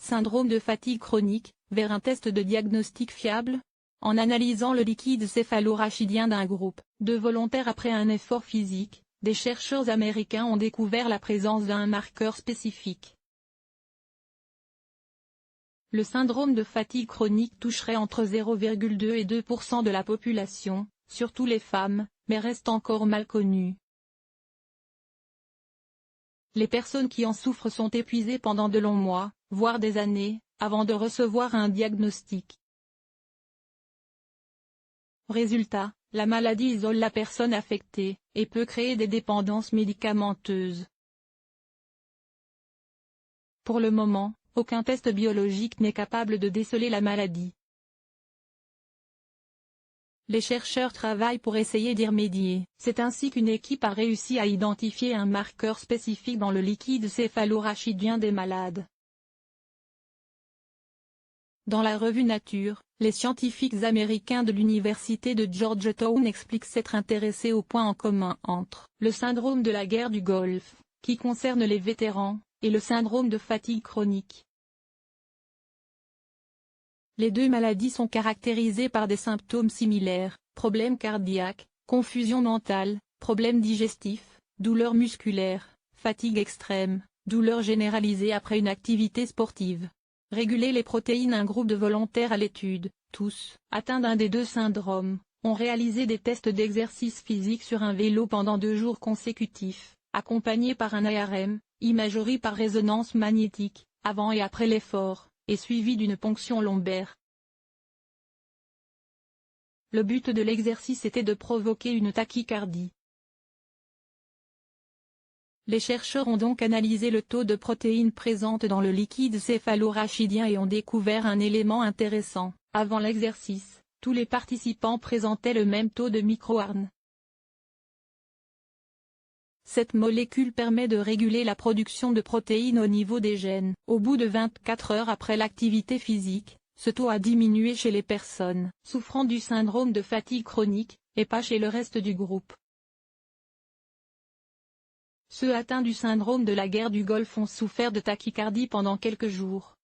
syndrome de fatigue chronique, vers un test de diagnostic fiable? En analysant le liquide céphalorachidien d'un groupe de volontaires après un effort physique, des chercheurs américains ont découvert la présence d'un marqueur spécifique. Le syndrome de fatigue chronique toucherait entre 0,2 et 2% de la population, surtout les femmes, mais reste encore mal connu. Les personnes qui en souffrent sont épuisées pendant de longs mois, voire des années, avant de recevoir un diagnostic. Résultat, la maladie isole la personne affectée, et peut créer des dépendances médicamenteuses. Pour le moment, aucun test biologique n'est capable de déceler la maladie. Les chercheurs travaillent pour essayer d'y remédier. C'est ainsi qu'une équipe a réussi à identifier un marqueur spécifique dans le liquide céphalorachidien des malades. Dans la revue Nature, les scientifiques américains de l'université de Georgetown expliquent s'être intéressés aux points en commun entre le syndrome de la guerre du Golfe, qui concerne les vétérans, et le syndrome de fatigue chronique. Les deux maladies sont caractérisées par des symptômes similaires, problèmes cardiaques, confusion mentale, problèmes digestifs, douleurs musculaires, fatigue extrême, douleurs généralisées après une activité sportive. Réguler les protéines. Un groupe de volontaires à l'étude, tous atteints d'un des deux syndromes, ont réalisé des tests d'exercice physique sur un vélo pendant 2 jours consécutifs, accompagnés par un ARM, imagerie par résonance magnétique, avant et après l'effort, et suivi d'une ponction lombaire. Le but de l'exercice était de provoquer une tachycardie. Les chercheurs ont donc analysé le taux de protéines présentes dans le liquide céphalorachidien et ont découvert un élément intéressant. Avant l'exercice, tous les participants présentaient le même taux de microRNA. Cette molécule permet de réguler la production de protéines au niveau des gènes. Au bout de 24 heures après l'activité physique, ce taux a diminué chez les personnes souffrant du syndrome de fatigue chronique, et pas chez le reste du groupe. Ceux atteints du syndrome de la guerre du Golfe ont souffert de tachycardie pendant quelques jours.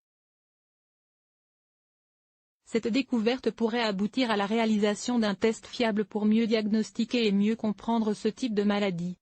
Cette découverte pourrait aboutir à la réalisation d'un test fiable pour mieux diagnostiquer et mieux comprendre ce type de maladie.